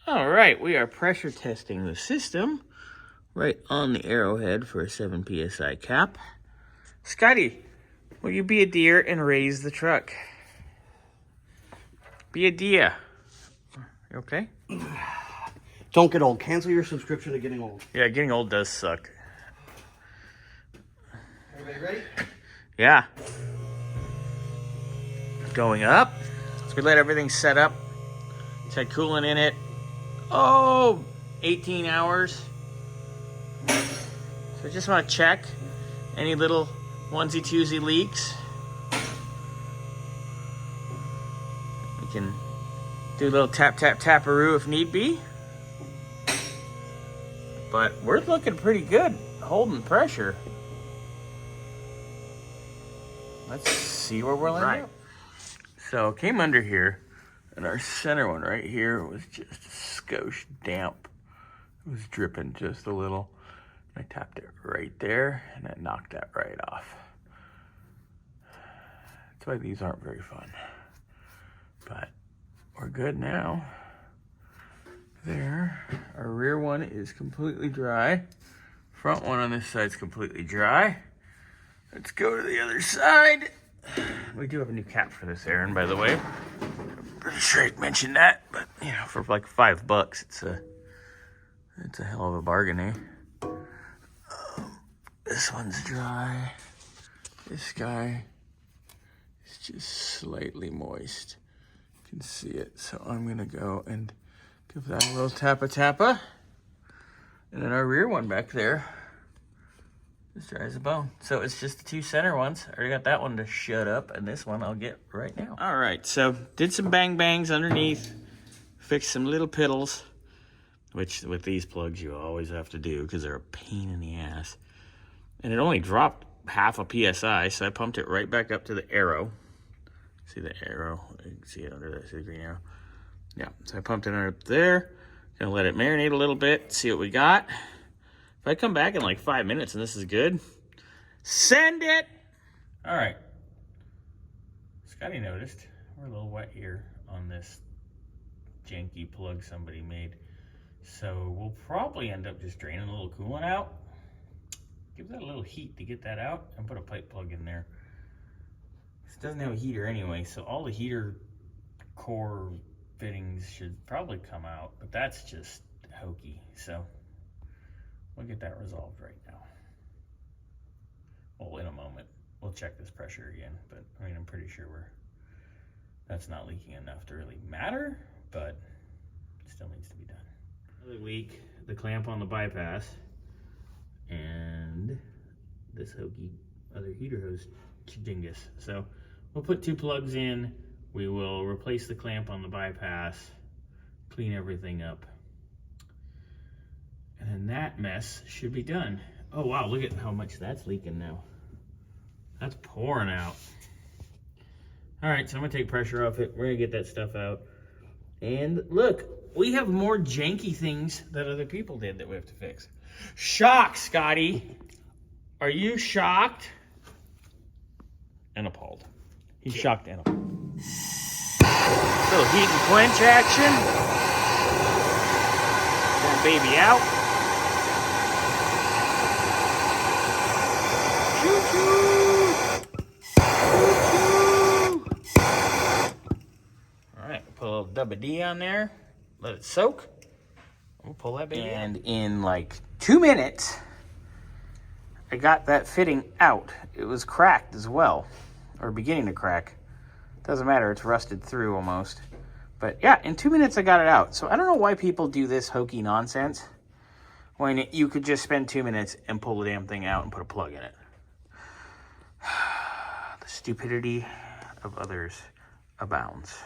All right, we are pressure testing the system right on the arrowhead for a 7 PSI cap. Scotty, will you be a deer and raise the truck? Be a deer. You okay? Don't get old. Cancel your subscription to Getting Old. Yeah, getting old does suck. Everybody ready? Yeah. Going up. So we let everything set up. It's had coolant in it. 18 hours. So I just want to check any little onesie-twosie leaks. We can do a little tap-tap-taparoo if need be. But we're looking pretty good holding pressure. Let's see where we're landing. Right. So came under here, and our center one right here was just a skosh damp. It was dripping just a little. I tapped it right there, and it knocked that right off. That's why these aren't very fun. But we're good now. There, our rear one is completely dry. Front one on this side is completely dry. Let's go to the other side. We do have a new cap for this, Aaron, by the way. I'm pretty sure I mentioned that, but you know, for like $5, it's a hell of a bargain, eh? This one's dry. This guy is just slightly moist. You can see it, so I'm gonna go and give that a little tappa. And then our rear one back there is dry as a bone. So it's just the two center ones. I already got that one to shut up, and this one I'll get right now. All right, so did some bang bangs underneath, fixed some little piddles, which with these plugs you always have to do because they're a pain in the ass. And it only dropped half a PSI, so I pumped it right back up to the arrow. See the arrow? You can see it under there, see the green arrow? Yeah, so I pumped it up there. Gonna let it marinate a little bit, see what we got. If I come back in like 5 minutes and this is good, send it! All right. Scotty noticed we're a little wet here on this janky plug somebody made. So we'll probably end up just draining a little coolant out. Give that a little heat to get that out and put a pipe plug in there. This doesn't have a heater anyway, so all the heater core fittings should probably come out, but that's just hokey. So we'll get that resolved right now. Well, in a moment. We'll check this pressure again, but I mean, I'm pretty sure that's not leaking enough to really matter, but it still needs to be done. Another leak, the clamp on the bypass, and this hokey other heater hose dingus. So we'll put 2 plugs in. We will replace the clamp on the bypass, clean everything up, and then that mess should be done. Oh wow, look at how much that's leaking now. That's pouring out. All right, so I'm gonna take pressure off it. We're gonna get that stuff out. And look, we have more janky things that other people did that we have to fix. Shocked, Scotty. Are you shocked? And appalled. He's shocked and appalled. Little heat and quench action. That baby out. Choo-choo. Choo-choo. All right, put a little WD on there. Let it soak. We'll pull that baby out. And in like 2 minutes, I got that fitting out. It was cracked as well, or beginning to crack. Doesn't matter, it's rusted through almost. But yeah, in 2 minutes I got it out. So I don't know why people do this hokey nonsense when you could just spend 2 minutes and pull the damn thing out and put a plug in it. The stupidity of others abounds.